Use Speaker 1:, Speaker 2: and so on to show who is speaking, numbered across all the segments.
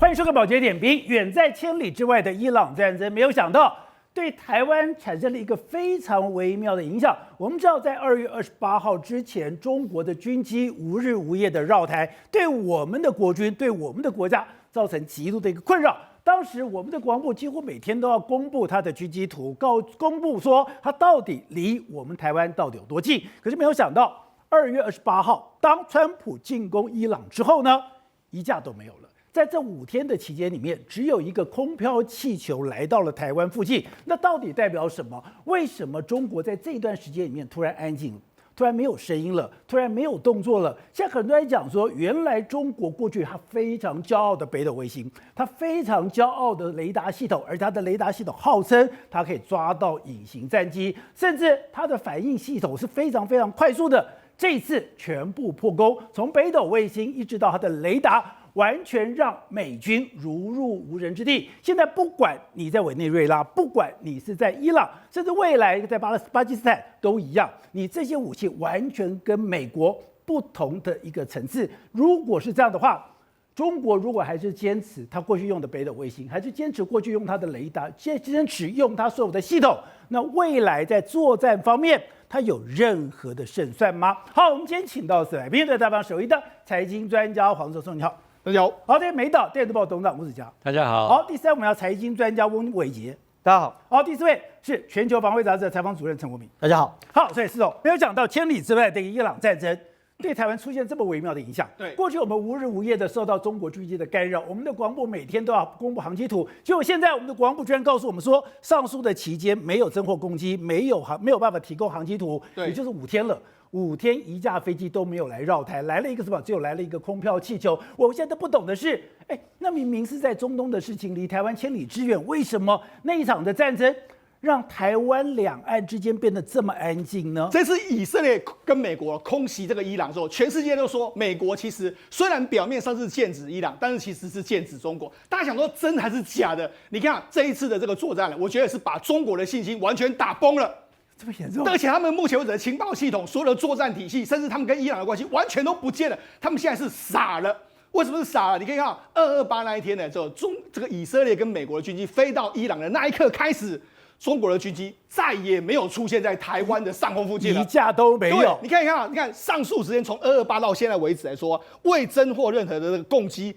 Speaker 1: 欢迎收看宝洁点评。远在千里之外的伊朗战争，没有想到对台湾产生了一个非常微妙的影响。我们知道，在2月28号之前，中国的军机无日无夜的绕台，对我们的国军、对我们的国家造成极度的一个困扰。当时我们的国防部几乎每天都要公布他的军机图，公布说他到底离我们台湾到底有多近。可是没有想到，2月28号，当川普进攻伊朗之后呢，一架都没有了。在这5天的期间里面，只有一个空飘气球来到了台湾附近。那到底代表什么？为什么中国在这段时间里面突然安静了？突然没有声音了，突然没有动作了。现在很多人讲说，原来中国过去它非常骄傲的北斗卫星，它非常骄傲的雷达系统，而它的雷达系统号称它可以抓到隐形战机，甚至它的反应系统是非常非常快速的。这一次全部破功，从北斗卫星一直到它的雷达，完全让美军如入无人之地。现在不管你在委内瑞拉，不管你是在伊朗，甚至未来在巴基斯坦都一样，你这些武器完全跟美国不同的一个层次。如果是这样的话，中国如果还是坚持他过去用的北斗卫星，还是坚持过去用他的雷达，坚持用他所有的系统，那未来在作战方面，他有任何的胜算吗？好，我们今天请到的是来宾的大方首义的财经专家黄寿松，你好。
Speaker 2: 大家好。
Speaker 1: 好，这美岛电子报董事长吴子嘉，
Speaker 3: 大家好。
Speaker 1: 好，第三我们要财经专家翁伟杰，
Speaker 2: 大家好。
Speaker 1: 好，第四位是全球防卫杂志的采访主任陈国民，
Speaker 2: 大家好。
Speaker 1: 好，所以是没有讲到千里之外的伊朗战争对台湾出现这么微妙的影响。
Speaker 2: 对，
Speaker 1: 过去我们无日无夜的受到中国军机的干扰，我们的国防部每天都要公布航机图，结果现在我们的国防部居然告诉我们说，上述的期间没有侦获攻击，没有办法提供航机图，也就是5天了。5天一架飞机都没有来绕台，来了一个什么？只有来了一个空飘气球。我现在都不懂的是，那明明是在中东的事情，离台湾千里之远，为什么那一场的战争让台湾两岸之间变得这么安静呢？
Speaker 2: 这次以色列跟美国空袭这个伊朗之后，全世界都说美国其实虽然表面上是剑指伊朗，但是其实是剑指中国。大家想说真还是假的？你看这一次的这个作战，我觉得是把中国的信心完全打崩了。
Speaker 1: 这么严重？
Speaker 2: 而且他们目前为止的情报系统、所有的作战体系，甚至他们跟伊朗的关系完全都不见了。他们现在是傻了。为什么是傻了？你可以看到228那一天呢，这个以色列跟美国的军机飞到伊朗的那一刻开始，中国的军机再也没有出现在台湾的上空附近了，
Speaker 1: 一架都没有。
Speaker 2: 你看，你看上述时间从228到现在为止来说，未侦获任何的这个攻击，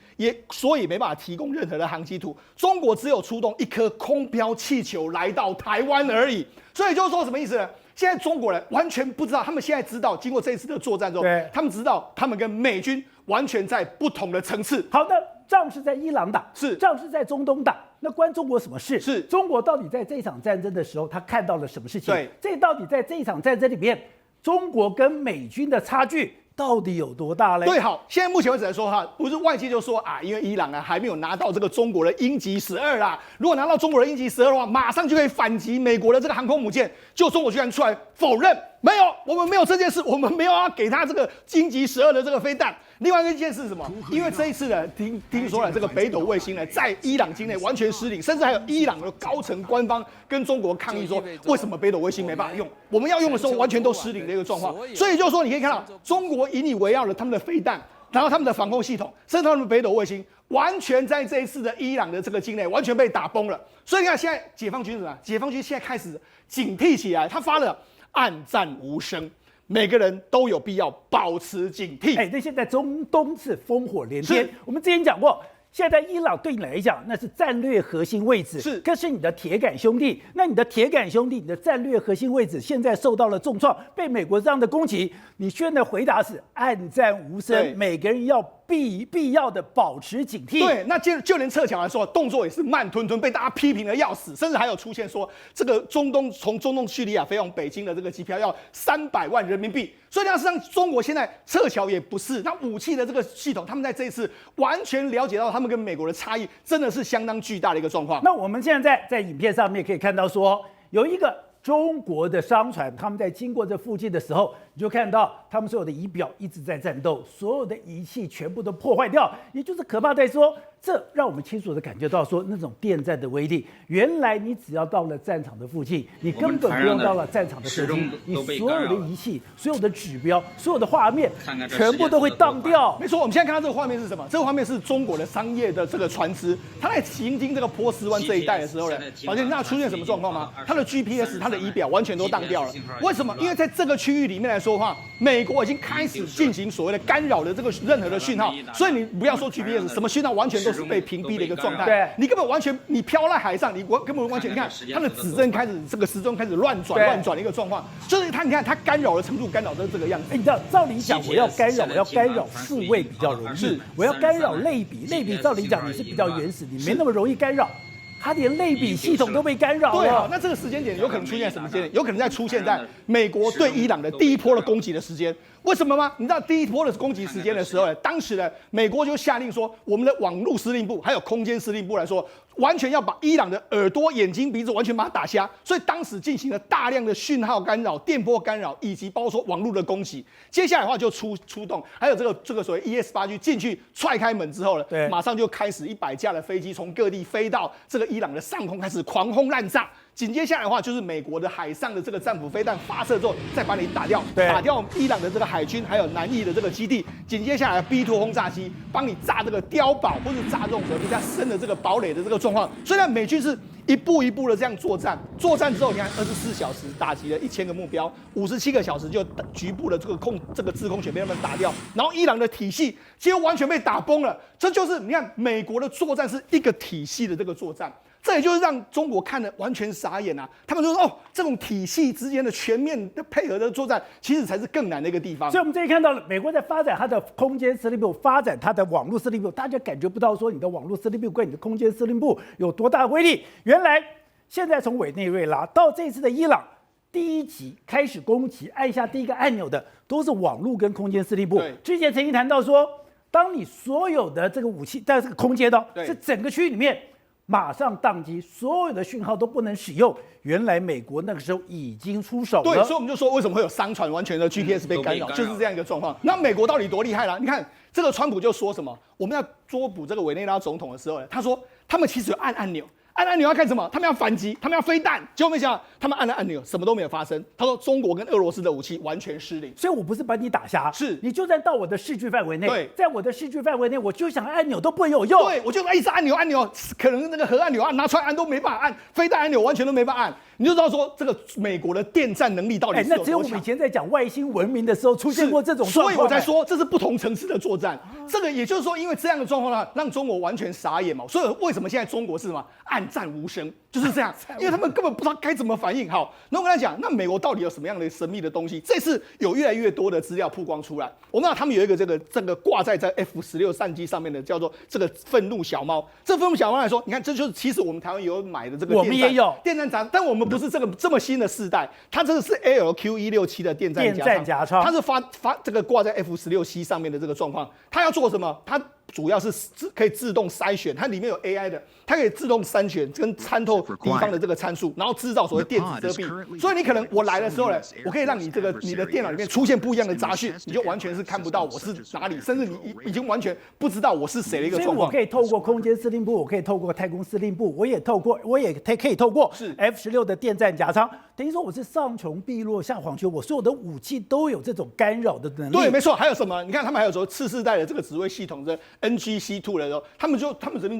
Speaker 2: 所以没办法提供任何的航机图。中国只有出动一颗空飘气球来到台湾而已。所以就是说什么意思呢？现在中国人完全不知道，他们现在知道，经过这一次的作战之后，他们知道他们跟美军完全在不同的层次。
Speaker 1: 好的，仗是在伊朗打，
Speaker 2: 是
Speaker 1: 仗是在中东打，那关中国什么事？
Speaker 2: 是
Speaker 1: 中国到底在这场战争的时候，他看到了什么事情？
Speaker 2: 对，
Speaker 1: 这到底在这一场战争里面，中国跟美军的差距到底有多大嘞？
Speaker 2: 对，好，现在目前为止来说哈，不是外界就说啊，因为伊朗啊还没有拿到这个中国的鹰击12啦，如果拿到中国的鹰击12的话，马上就可以反击美国的这个航空母舰。就中国居然出来否认，没有，我们没有这件事，我们没有要给他这个鹰击12的这个飞弹。另外一件事是什么？因为这一次呢，听说了这个北斗卫星呢，在伊朗境内完全失灵，甚至还有伊朗的高层官方跟中国抗议说，为什么北斗卫星没办法用？我们要用的时候完全都失灵的一个状况。所以就是说，你可以看到中国引以为傲的他们的飞弹，然后他们的防空系统，甚至他们的北斗卫星，完全在这一次的伊朗的这个境内完全被打崩了。所以你看，现在解放军是什么？解放军现在开始警惕起来，他发了暗战无声。每个人都有必要保持警惕。
Speaker 1: 那现在中东是烽火连天。我们之前讲过，现在伊朗对你来讲那是战略核心位置，可是你的铁杆兄弟，那你的铁杆兄弟，你的战略核心位置现在受到了重创，被美国这样的攻击，你现在的回答是暗战无声，每个人要必要的保持警惕。
Speaker 2: 对，那就连撤侨来说，动作也是慢吞吞，被大家批评的要死，甚至还有出现说这个从中东叙利亚飞往北京的这个机票要300万人民币。所以呢，实际上中国现在撤侨也不是，那武器的这个系统，他们在这一次完全了解到他们跟美国的差异，真的是相当巨大的一个状况。
Speaker 1: 那我们现在在影片上面可以看到说，有一个中国的商船，他们在经过这附近的时候，你就看到他们所有的仪表一直在战斗，所有的仪器全部都破坏掉，也就是可怕在说，这让我们清楚的感觉到说那种电战的威力。原来你只要到了战场的附近，你根本不用到了战场的设计，你所有的仪器、所有的指标、所有的画面，全部都会当掉。
Speaker 2: 没错，我们现在看到这个画面是什么？这个画面是中国的商业的这个船只，它在行经这个波斯湾这一带的时候呢，而且那出现什么状况吗？它的 GPS、它的仪表完全都当掉了。为什么？因为在这个区域里面来说的话，美国已经开始进行所谓的干扰的这个任何的讯号，所以你不要说 GPS， 什么讯号完全都是被屏蔽的一个状态。
Speaker 1: 对，
Speaker 2: 你根本完全你飘在海上，你根本完全你看它的指针开始这个时钟开始乱转的一个状况，就是它你看它干扰的程度干扰成这个样子。
Speaker 1: 你知道，照理讲我要干扰数位比较容易，我要干扰类比照理讲你是比较原始，你没那么容易干扰。它连类比系统都被干扰了。
Speaker 2: 对啊，那这个时间点有可能出现在什么时间点？有可能在出现在美国对伊朗的第一波的攻击的时间。为什么吗？你知道第一波的攻击时间的时候呢，当时呢，美国就下令说，我们的网络司令部还有空间司令部来说，完全要把伊朗的耳朵、眼睛、鼻子完全把它打瞎。所以当时进行了大量的讯号干扰、电波干扰，以及包括说网络的攻击。接下来的话就出动，还有这个所谓 ES-8G 进去踹开门之后呢，马上就开始100架的飞机从各地飞到这个伊朗的上空，开始狂轰滥炸。紧接下来的话，就是美国的海上的这个战斧飞弹发射之后，再把你打掉伊朗的这个海军，还有南翼的这个基地。紧接下来 B2 轰炸机帮你炸这个碉堡，或者炸这种比较深的这个堡垒的这个状况。所以呢，美军是一步一步的这样作战，作战之后，你看24小时打击了1000个目标，57个小时就局部的这个制空权被他们打掉，然后伊朗的体系几乎完全被打崩了。这就是你看美国的作战是一个体系的这个作战。这也就是让中国看得完全傻眼啊！他们就说：“哦，这种体系之间的全面的配合的作战，其实才是更难的一个地方。”
Speaker 1: 所以，我们这里看到了美国在发展它的空间司令部，发展它的网络司令部，大家感觉不到说你的网络司令部跟你的空间司令部有多大的威力。原来，现在从委内瑞拉到这次的伊朗，第一集开始攻击，按下第一个按钮的都是网络跟空间司令部。之前曾经谈到说，当你所有的这个武器在这个空间是整个区域里面。马上宕机，所有的讯号都不能使用。原来美国那个时候已经出手了。
Speaker 2: 对，所以我们就说为什么会有商船完全的 GPS 被干扰，就是这样一个状况。那美国到底多厉害啦？你看这个川普就说什么，我们要捉捕这个委内瑞拉总统的时候，他说他们其实有按按钮。按按钮要干什么？他们要反击，他们要飞弹。结果没想到，他们按了按钮，什么都没有发生。他说中国跟俄罗斯的武器完全失灵。
Speaker 1: 所以我不是把你打瞎，
Speaker 2: 是
Speaker 1: 你就算到我的视距范围内，
Speaker 2: 对，
Speaker 1: 在我的视距范围内，我就想按钮都不会有用。
Speaker 2: 对，我就一直按钮，可能那个核按钮拿出来按都没办法按，飞弹按钮完全都没办法按。你就知道说这个美国的电战能力到底是有多强。
Speaker 1: 那只有我们以前在讲外星文明的时候出现过这种状况，
Speaker 2: 所以我才说这是不同层次的作战。这个也就是说，因为这样的状况呢，让中国完全傻眼嘛。所以为什么现在中国是什么暗战无声？就是这样，因为他们根本不知道该怎么反应。好，那我跟他讲，那美国到底有什么样的神秘的东西？这次有越来越多的资料曝光出来。我们知道他们有一个这个挂在F-16战机上面的叫做这个愤怒小猫。这愤怒小猫来说，你看这就是其实我们台湾有买的这个，
Speaker 1: 我们也有
Speaker 2: 电战夹，但我们不是这么新的世代，它这个是 LQ167的电战夹舱，它是发这个挂在 F-16C 上面的这个状况。它要做什么？它主要是可以自动筛选，它里面有 AI 的，它可以自动筛选跟参透敌方的这个参数，然后制造所谓电子遮蔽。所以你可能我来的时候呢，我可以让你你的电脑里面出现不一样的杂讯，你就完全是看不到我是哪里，甚至你已经完全不知道我是谁的一个状况。
Speaker 1: 所以我可以透过空间司令部，我可以透过太空司令部，我也可以透过 F-16的电战夹舱，等于说我是上穷碧落下黄泉，我所有的武器都有这种干扰的能力。
Speaker 2: 对，没错。还有什么？你看他们还有说次世代的这个指挥系统的 NGC2 的时候，他们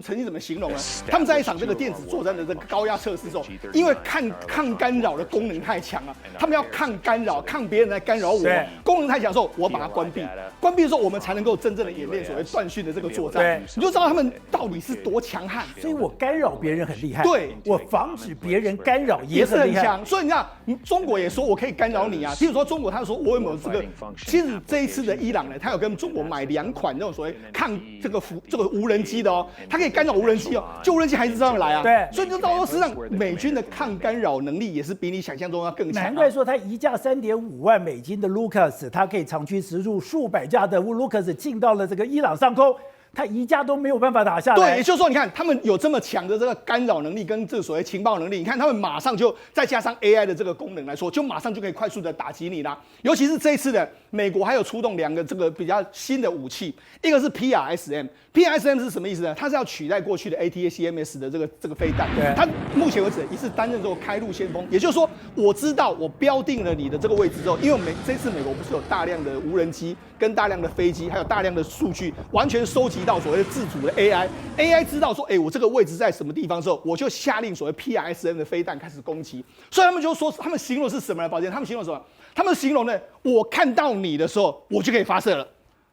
Speaker 2: 曾经怎么形容呢？他们在一场这个电子作战的这个高压测试中，因为抗干扰的功能太强了，他们要抗干扰，抗别人来干扰我，功能太强的时候，我把它关闭。关闭的时候，我们才能够真正的演练所谓断讯的这个作战。你就知道他们到底是多强悍。
Speaker 1: 所以我干扰别人很厉害，
Speaker 2: 对，
Speaker 1: 我防止别人干扰也是很强。
Speaker 2: 所以你看，中国也说我可以干扰你啊。譬如说中国他说我有没有这个？其实这一次的伊朗呢，他有跟中国买2款那种所谓抗这个无人机的哦，它可以干扰无人机哦，就无人机还是这样来啊。
Speaker 1: 对，
Speaker 2: 所以就到时候实际上美军的抗干扰能力也是比你想象中要更强。
Speaker 1: 难怪说它一架3.5万美金的 Lucas， 它可以长驱直入数百架的 Lucas 进到了这个伊朗上空。他一架都没有办法打下来。
Speaker 2: 对，也就是说，你看他们有这么强的这个干扰能力跟这所谓情报能力，你看他们马上就再加上 AI 的这个功能来说，就马上就可以快速的打击你啦。尤其是这一次的美国还有出动2个这个比较新的武器，一个是 PRSM 是什么意思呢？它是要取代过去的 ATACMS 的这个飞弹，它目前为止也是担任这个开路先锋。也就是说，我知道我标定了你的这个位置之后，因为这次美国不是有大量的无人机跟大量的飞机，还有大量的数据，完全收集到所谓的自主的 AI 知道说，我这个位置在什么地方之后，我就下令所谓 PRSM 的飞弹开始攻击。所以他们就说，他们形容是什么呢？宝剑，他们形容什么？他们形容呢，我看到你的时候，我就可以发射了，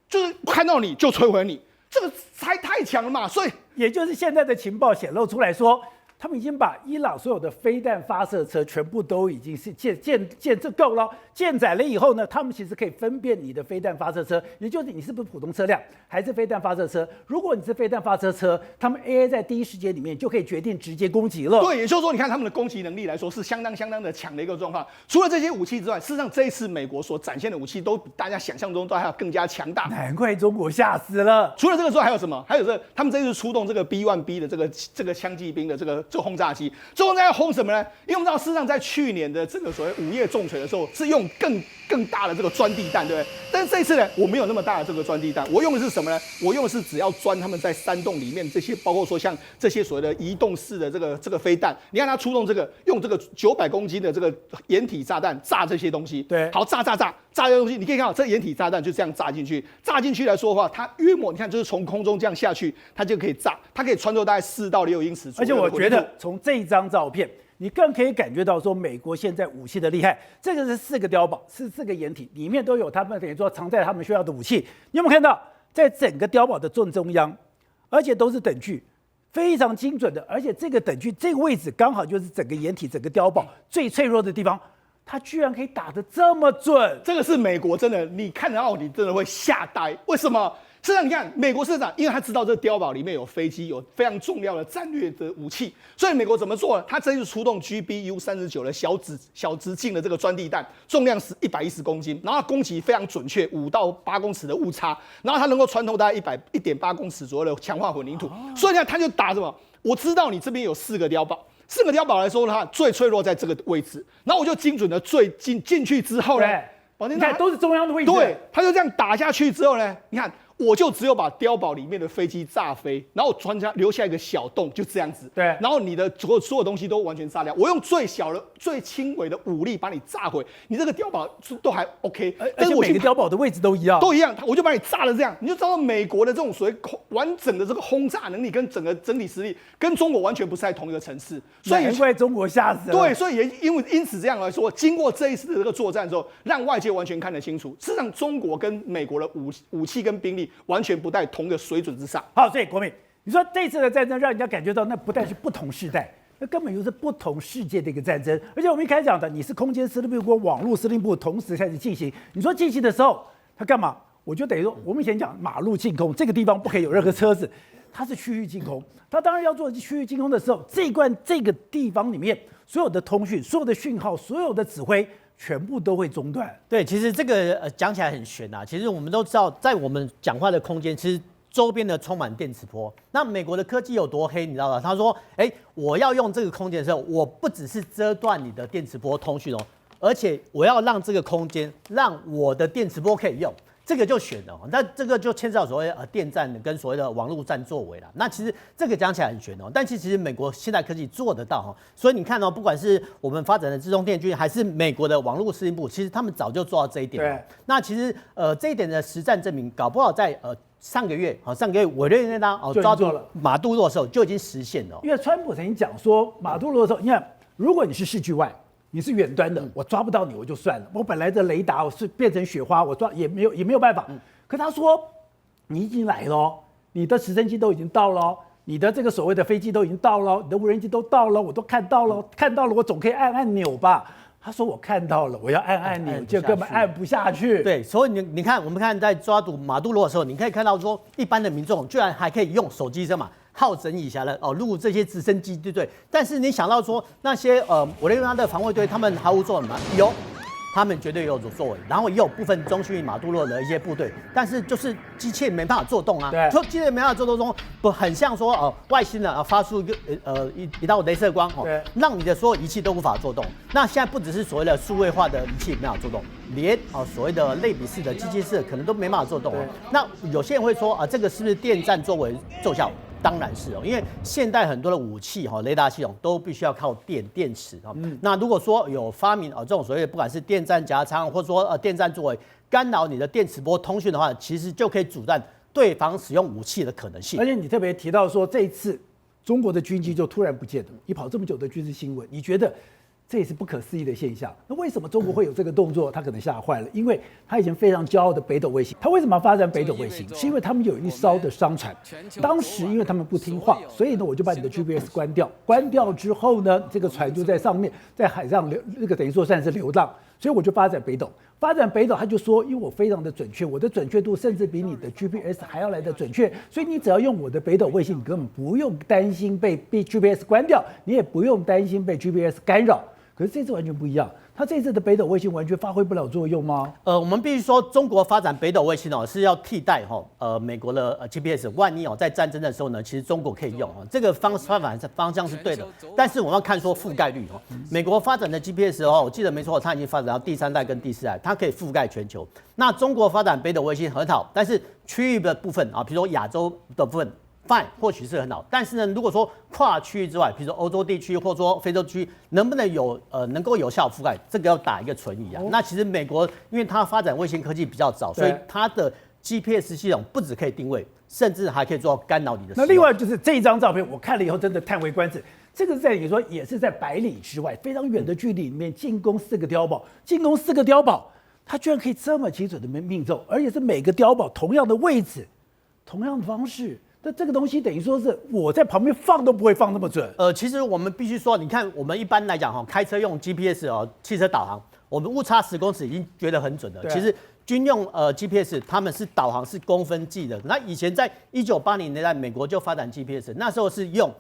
Speaker 2: 就是看到你就摧毁你。这个太强了嘛，所以
Speaker 1: 也就是现在的情报显露出来说，他们已经把伊朗所有的飞弹发射车全部都已经是建设够了，建载了以后呢，他们其实可以分辨你的飞弹发射车，也就是你是不是普通车辆还是飞弹发射车。如果你是飞弹发射车，他们 AI 在第一时间里面就可以决定直接攻击了。
Speaker 2: 对，也就是说，你看他们的攻击能力来说是相当的强的一个状况。除了这些武器之外，事实上这一次美国所展现的武器都比大家想象中都还要更加强大。
Speaker 1: 难怪中国吓死了。
Speaker 2: 除了这个之外，还有什么？还有他们这次出动这个 B1B 的这个枪骑兵的这个轰炸机，这轰炸要轰什么呢？因为我们知道，事实上在去年的这个所谓午夜重锤的时候，是用更大的这个钻地弹，对不对？但是这一次呢，我没有那么大的这个钻地弹，我用的是什么呢？我用的是只要钻他们在山洞里面这些，包括说像这些所谓的移动式的这个飞弹，你看它出动用这个900公斤的这个掩体炸弹炸这些东西，
Speaker 1: 对，
Speaker 2: 好炸这些东西，你可以看到这掩体炸弹就这样炸进去，炸进去来说的话，它约莫你看就是从空中这样下去，它就可以炸，它可以穿透大概4到6英尺左右。
Speaker 1: 而且我觉得从这一张照片，你更可以感觉到说美国现在武器的厉害。这个是4个碉堡，是4个掩体，里面都有他们等于说藏在他们需要的武器。你有没有看到，在整个碉堡的正中央，而且都是等距，非常精准的，而且这个等距这个位置刚好就是整个掩体、整个碉堡最脆弱的地方。他居然可以打得这么准，
Speaker 2: 这个是美国真的，你看得到你真的会吓呆。为什么？事实上，你看美国市长，因为他知道这碉堡里面有飞机，有非常重要的战略的武器，所以美国怎么做呢？他这次出动 GBU-39的小直径的这个钻地弹，重量是110公斤，然后攻击非常准确，5到8公尺的误差，然后它能够穿透大概1.8公尺左右的强化混凝土，所以呢，他就打什么？我知道你这边有4个碉堡。4个碉堡来说的话，最脆弱在这个位置，然后我就精准的进去之后呢，
Speaker 1: 你看都是中央的位置，
Speaker 2: 对，他就这样打下去之后呢，你看我就只有把碉堡里面的飞机炸飞，然后留下一个小洞，就这样子，
Speaker 1: 对，
Speaker 2: 然后你的所有东西都完全炸掉，我用最小的、最轻微的武力把你炸毁，你这个碉堡都还 OK，
Speaker 1: 而且每个碉堡的位置都一样，
Speaker 2: 我就把你炸了这样，你就知道美国的这种所谓完整的这个轰炸能力跟整体实力，跟中国完全不是在同一个层次，
Speaker 1: 所以难怪中国吓死了。
Speaker 2: 对，所以也因此这样来说，经过这一次的这个作战之后，让外界完全看得清楚，事实上中国跟美国的武器跟兵力完全不在同一个水准之上。
Speaker 1: 好，所以国民，你说这次的战争让人家感觉到那不但是不同世代，那根本就是不同世界的一个战争。而且我们一开始讲的，你是空间司令部跟网络司令部同时开始进行，你说进行的时候，他干嘛？我就等于说，我们以前讲马路净空，这个地方不可以有任何车子，它是区域净空。它当然要做区域净空的时候，这个地方里面所有的通讯、所有的讯号、所有的指挥，全部都会中断。
Speaker 3: 对，其实这个讲起来很悬啊。其实我们都知道，在我们讲话的空间，其实周边的充满电磁波。那美国的科技有多黑，你知道吗？他说，我要用这个空间的时候，我不只是遮断你的电磁波通讯哦，而且我要让这个空间让我的电磁波可以用。这个就悬了，那这个就牵涉到所谓电战跟所谓的网络战作为了。那其实这个讲起来很悬哦，但其实美国现代科技做得到哈。所以你看哦，不管是我们发展的自动电军，还是美国的网络司令部，其实他们早就做到这一点了。那其实这一点的实战证明，搞不好在上个月委内瑞拉抓住马杜罗的时候就已经实现了。
Speaker 1: 因为川普曾经讲说，马杜罗的时候，你看，如果你是视距外。你是远端的，我抓不到你我就算了。我本来的雷达我是变成雪花，我抓也没有办法。可他说你已经来了，你的直升机都已经到了，你的这个所谓的飞机都已经到了，你的无人机都到了，我都看到了，我总可以按按钮吧？他说我看到了，我要按按钮，就根本按不下去。
Speaker 3: 对，所以你看，我们看在抓捕马杜罗的时候，你可以看到说，一般的民众居然还可以用手机好整以暇的录这些直升机，对不对？但是你想到说那些委内瑞拉的防卫队，他们毫无作为吗？有，他们绝对有所作为，然后也有部分中叙马杜罗的一些部队，但是就是机器没办法做动啊，
Speaker 1: 对，
Speaker 3: 说机器没办法做动中，不很像说外星人发出一道雷射光让你的所有仪器都无法做动。那现在不只是所谓的数位化的仪器没办法做动，连所谓的类比式的机器式可能都没办法做动。那有些人会说这个是不是电站作为奏效？当然是因为现代很多的武器雷达系统都必须要靠电池那如果说有发明这种所谓的不管是电站夹舱，或者说电站作为干扰你的电磁波通讯的话，其实就可以阻断对方使用武器的可能性。
Speaker 1: 而且你特别提到说，这一次中国的军机就突然不见了，你跑这么久的军事新闻，你觉得？这也是不可思议的现象。那为什么中国会有这个动作？他可能吓坏了，因为他以前非常骄傲的北斗卫星，他为什么要发展北斗卫星？是因为他们有一艘的商船，当时因为他们不听话，所以呢，我就把你的 GPS 关掉。关掉之后呢，这个船就在上面，在海上等于说算是流浪，所以我就发展北斗。发展北斗，他就说，因为我非常的准确，我的准确度甚至比你的 GPS 还要来的准确，所以你只要用我的北斗卫星，你根本不用担心被 GPS 关掉，你也不用担心被 GPS 干扰。可是这次完全不一样，它这次的北斗卫星完全发挥不了作用吗？
Speaker 3: 我们必须说，中国发展北斗卫星是要替代美国的GPS， 万一在战争的时候呢，其实中国可以用这个方向是对的。但是我们要看说覆盖率美国发展的 GPS 我记得没错，它已经发展到第3代跟第4代，它可以覆盖全球。那中国发展北斗卫星很好，但是区域的部分比如说亚洲的部分。Fine， 或许是很好，但是呢，如果说跨区域之外，比如说欧洲地区或者说非洲区，能不能能够有效覆盖，这个要打一个存疑那其实美国因为它发展卫星科技比较早，所以它的 GPS 系统不只可以定位，甚至还可以做到干扰你的使用。
Speaker 1: 那另外就是这一张照片，我看了以后真的叹为观止。这个在你说也是在100里之外，非常远的距离里面进攻4个碉堡，它居然可以这么精准的命中，而且是每个碉堡同样的位置，同样的方式。那这个东西等于说是我在旁边放都不会放那么准。
Speaker 3: 其实我们必须说，你看我们一般来讲开车用 GPS 汽车导航，我们误差10公尺已经觉得很准了。其实军用GPS 他们是导航是公分计的。那以前在1980年代，美国就发展 GPS， 那时候是用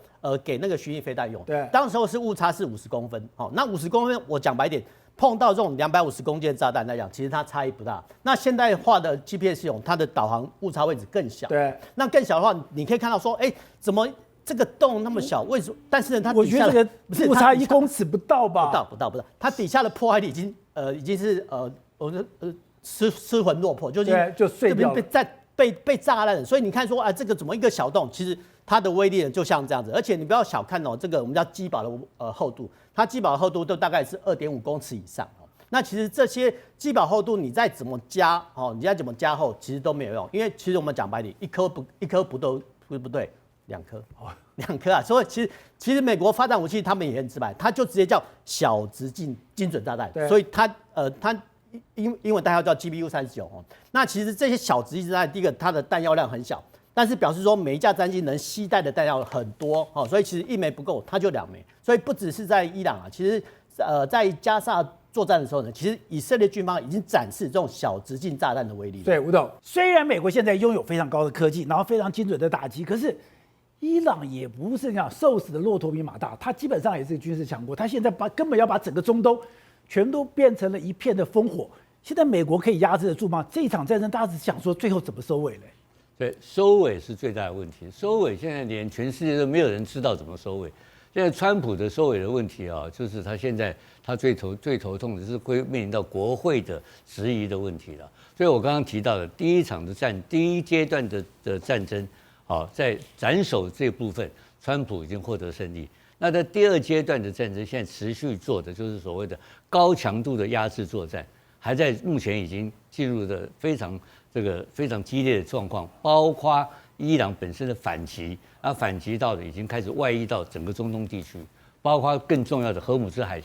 Speaker 3: 给那个巡弋飞弹用。
Speaker 1: 对，
Speaker 3: 当时候是误差是50公分。那50公分我讲白点。碰到这种250公斤的炸弹来讲，其实它差异不大。那现代化的 GPS 系统，它的导航误差位置更小。
Speaker 1: 对，
Speaker 3: 那更小的话，你可以看到说，怎么这个洞那么小？为什么？但是呢，它
Speaker 1: 我觉得这个误差1公尺不到吧？
Speaker 3: 不到，它底下的破坏力已经是失魂落魄，就
Speaker 1: 碎掉了，
Speaker 3: 被炸烂了。所以你看说，这个怎么一个小洞，其实它的威力呢就像这样子。而且你不要小看这个我们叫机堡的厚度。它机堡的厚度都大概是2.5公尺以上那其实这些机堡厚度你再怎么加你再怎么加厚，其实都没有用，因为其实我们讲白点，一颗不对，2颗2颗所以其实美国发展武器他们也很直白，它就直接叫小直径精准炸弹，所以它英文代号叫 GBU-39那其实这些小直径炸弹，第一个它的弹药量很小。但是表示说每一架战机能携带的弹药很多所以其实1枚不够，它就2枚。所以不只是在伊朗其实在加沙作战的时候呢，其实以色列军方已经展示这种小直径炸弹的威力。
Speaker 1: 对，吴董，虽然美国现在拥有非常高的科技，然后非常精准的打击，可是伊朗也不是那样瘦死的骆驼比马大，它基本上也是军事强国，它现在根本要把整个中东全都变成了一片的烽火。现在美国可以压制得住吗？这一场战争大家只想说最后怎么收尾嘞？
Speaker 4: 对，收尾是最大的问题。收尾现在连全世界都没有人知道怎么收尾。现在川普的收尾的问题就是他现在他最头痛的是会面临到国会的质疑的问题了。所以我刚刚提到的第一阶段的战争在斩首这部分，川普已经获得胜利。那在第2阶段的战争，现在持续做的就是所谓的高强度的压制作战，还在目前已经进入的非常激烈的状况，包括伊朗本身的反击，反击到的已经开始外溢到整个中东地区，包括更重要的荷姆兹海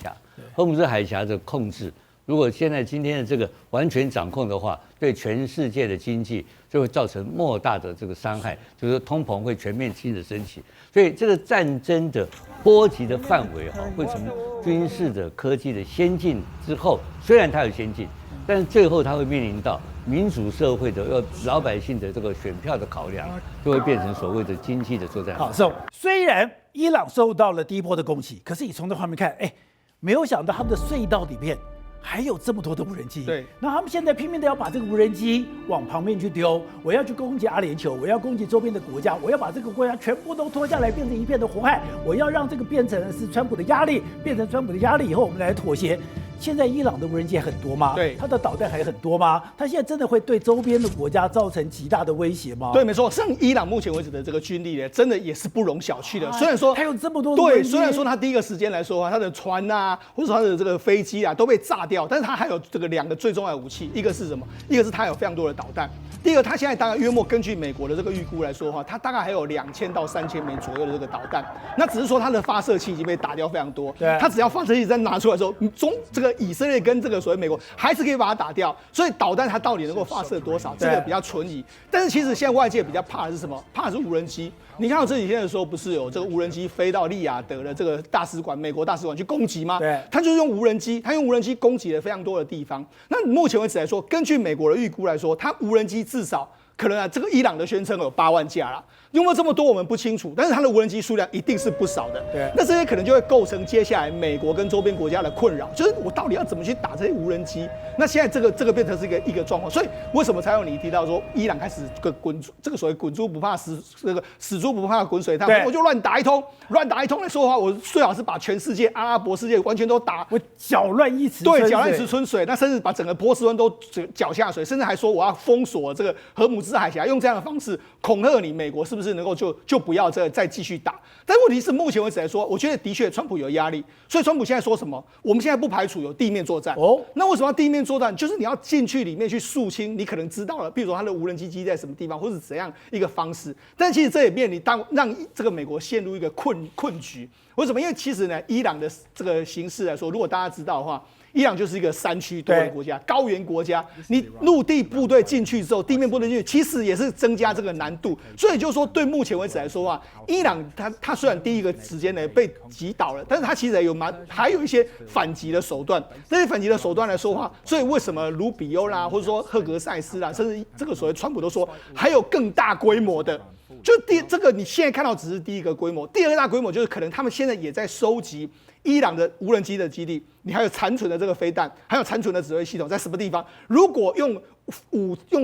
Speaker 4: 峡的控制。如果今天的这个完全掌控的话，对全世界的经济就会造成莫大的这个伤害，就是通膨会全面性的升起。所以这个战争的波及的范围会从军事的科技的先进之后，虽然它有先进，但是最后它会面临到民主社会的老百姓的这个选票的考量，就会变成所谓的经济的作战。
Speaker 1: 好，虽然伊朗受到了第一波的攻击，可是你从这画面看，没有想到他们的隧道里面还有这么多的无人机，
Speaker 2: 对，
Speaker 1: 那他们现在拼命的要把这个无人机往旁边去丢，我要去攻击阿联酋，我要攻击周边的国家，我要把这个国家全部都拖下来，变成一片的火海，我要让这个变成是川普的压力，变成川普的压力以后，我们来妥协。现在伊朗的无人机很多吗？
Speaker 2: 对，
Speaker 1: 它的导弹还很多吗？它现在真的会对周边的国家造成极大的威胁吗？
Speaker 2: 对，没错，像伊朗目前为止的这个军力呢，真的也是不容小觑的。虽然说
Speaker 1: 还有这么多
Speaker 2: 对，虽然说它第一个时间来说啊，它的船啊，或者说它的这个飞机啊都被炸掉，但是它还有这个2个最重要的武器，一个是什么？一个是它有非常多的导弹。第二个，它现在大概约莫根据美国的这个预估来说的话，它大概还有2000到3000枚左右的这个导弹。那只是说它的发射器已经被打掉非常多。
Speaker 1: 对，
Speaker 2: 它只要发射器再拿出来的时候，这个以色列跟这个所谓美国还是可以把它打掉。所以导弹它到底能够发射多少，这个比较存疑。但是其实现在外界比较怕的是什么？怕的是无人机。你看到这几天的时候，不是有这个无人机飞到利雅得的这个大使馆，美国大使馆去攻击吗？
Speaker 1: 对，
Speaker 2: 他就是用无人机，他用无人机攻击了非常多的地方。那目前为止来说，根据美国的预估来说，它无人机至少可能这个伊朗的宣称有8万架啦。有没有这么多我们不清楚，但是它的无人机数量一定是不少的。
Speaker 1: 对，
Speaker 2: 那这些可能就会构成接下来美国跟周边国家的困扰，就是我到底要怎么去打这些无人机？那现在这个变成是一个状况，所以为什么才有你提到说伊朗开始这个所谓滚猪不怕死猪不怕滚水烫，我就乱打一通来说的话，我最好是把全世界阿拉伯世界完全都打，
Speaker 1: 我搅乱一池
Speaker 2: 对，搅乱一池春水，那甚至把整个波斯湾都搅下水，甚至还说我要封锁这个荷姆兹海峡，用这样的方式恐吓你美国是不是能够就不要再继续打？但问题是目前为止来说，我觉得的确川普有压力，所以川普现在说什么？我们现在不排除有地面作战。那为什么要地面作战？就是你要进去里面去肃清，你可能知道了，比如说他的无人机基在什么地方，或是怎样一个方式。但其实这也面临让这个美国陷入一个困局。为什么？因为其实呢，伊朗的这个形势来说，如果大家知道的话，伊朗就是一个山区多的国家，高原国家。你陆地部队进去之后，地面部队进去，其实也是增加这个难度。所以就是说，对目前为止来说啊，伊朗它虽然第一个时间呢被击倒了，但是它其实还有一些反击的手段。这些反击的手段来说话，所以为什么卢比欧啦，或者说赫格塞斯啦，甚至这个所谓川普都说还有更大规模的。就这个你现在看到只是第一个规模，第二个大规模就是可能他们现在也在收集伊朗的无人机的基地，你还有残存的这个飞弹，还有残存的指挥系统在什么地方？如果用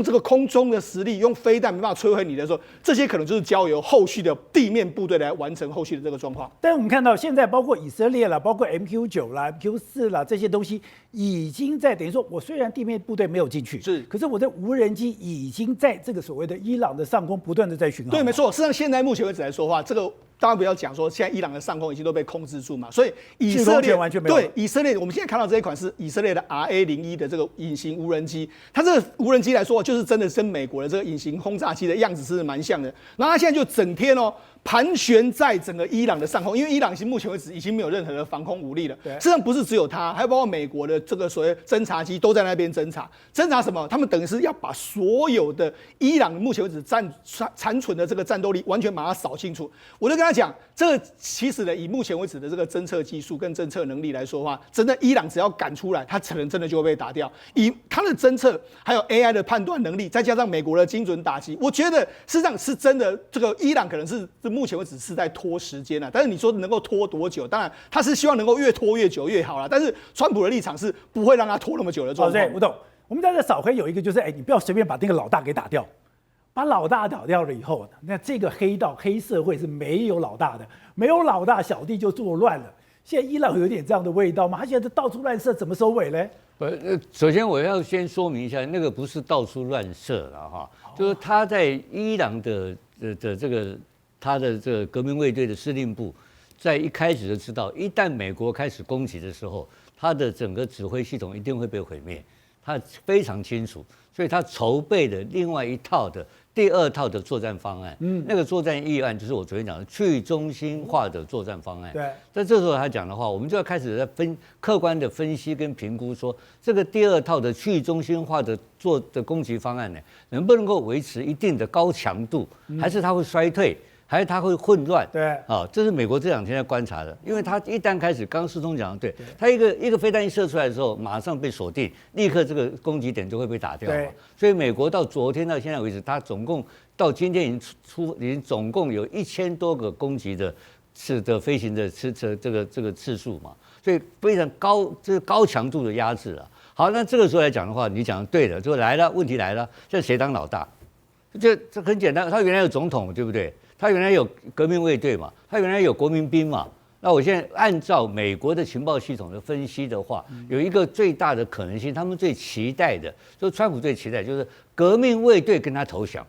Speaker 2: 这个空中的实力，用飞弹没办法摧毁你的时候，这些可能就是交由后续的地面部队来完成后续的这个状况。
Speaker 1: 但我们看到现在包括以色列啦，包括 MQ9啦、MQ4啦这些东西，已经在等于说，我虽然地面部队没有进去，可是我的无人机已经在这个所谓的伊朗的上空不断的在巡航。
Speaker 2: 对，没错。事实上，现在目前为止来说的话，这个当然不要讲说现在伊朗的上空已经都被控制住嘛，所以以色列
Speaker 1: 完全没有。
Speaker 2: 对以色列，我们现在看到这一款是以色列的 RA-01的这个隐形无人机，它这个无人机来说，就是真的跟美国的这个隐形轰炸机的样子是蛮像的。然后它现在就整天盘旋在整个伊朗的上空，因为伊朗目前为止已经没有任何的防空武力了。实际上不是只有它，还有包括美国的这个所谓侦察机都在那边侦察什么？他们等于是要把所有的伊朗目前为止残存的这个战斗力完全把它扫清楚。我就跟他讲，这个其实呢，以目前为止的这个侦测技术跟侦测能力来说的话，真的伊朗只要敢出来，它可能真的就会被打掉。以它的侦测还有 AI 的判断能力，再加上美国的精准打击，我觉得事实上是真的。这个伊朗可能是目前为止是在拖时间但是你说能够拖多久？当然他是希望能够越拖越久越好啦。但是川普的立场是不会让他拖那么久的状况。
Speaker 1: 吴董，我们在这扫黑有一个就是，你不要随便把那个老大给打掉。把老大打掉了以后，那这个黑社会是没有老大的，没有老大，小弟就作乱了。现在伊朗有点这样的味道吗？他现在到处乱射，怎么收尾呢？
Speaker 4: 首先我要先说明一下，那个不是到处乱射了哈，就是他在伊朗的这个他的这个革命卫队的司令部，在一开始就知道，一旦美国开始攻击的时候，他的整个指挥系统一定会被毁灭，他非常清楚，所以他筹备的另外一套的第二套的作战方案，那个作战议案就是我昨天讲的去中心化的作战方案。
Speaker 1: 对，
Speaker 4: 在这时候他讲的话，我们就要开始在客观的分析跟评估，说这个第二套的去中心化的攻击方案呢，能不能够维持一定的高强度，还是它会衰退？还是它会混乱？
Speaker 1: 对，
Speaker 4: 这是美国这两天在观察的，因为它一旦开始，刚刚世聪讲的对，它一个飞弹一射出来的时候，马上被锁定，立刻这个攻击点就会被打掉嘛。所以美国到昨天到现在为止，它总共到今天已经总共有1000多个攻击的次的飞行的这个次数嘛，所以非常高，这是高强度的压制了。好，那这个时候来讲的话，你讲的对的，就来了，问题来了，现在谁当老大？这很简单，他原来有总统，对不对？他原来有革命卫队嘛，他原来有国民兵嘛。那我现在按照美国的情报系统的分析的话，有一个最大的可能性，他们最期待的，就川普最期待就是革命卫队跟他投降，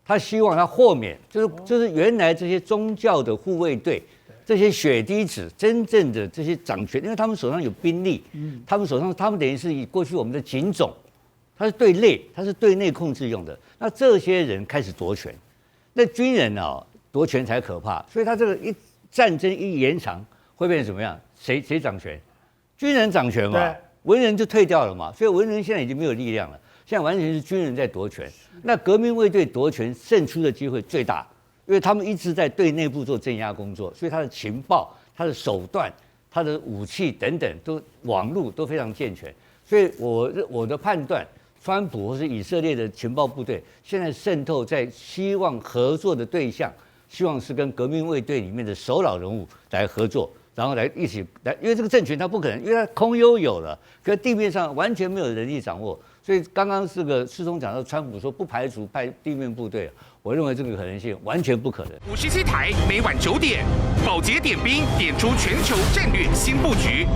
Speaker 4: 他希望他豁免，就是原来这些宗教的护卫队。这些血滴子真正的这些掌权，因为他们手上有兵力，他们等于是以过去我们的警种，他是对内控制用的。那这些人开始夺权，那军人啊夺权才可怕，所以他这个战争一延长，会变成什么样？谁掌权？军人掌权嘛，文人就退掉了嘛，所以文人现在已经没有力量了，现在完全是军人在夺权。那革命卫队夺权胜出的机会最大。因为他们一直在对内部做镇压工作，所以他的情报、他的手段、他的武器等等，网络都非常健全。所以我的判断，川普或是以色列的情报部队现在渗透在希望合作的对象，希望是跟革命卫队里面的首脑人物来合作，然后来一起来，因为这个政权它不可能，因为它空优有了，可地面上完全没有人力掌握。所以刚刚世聪讲到，川普说不排除派地面部队，我认为这个可能性完全不可能。
Speaker 5: 57台每晚9点，宝洁点兵点出全球战略新布局。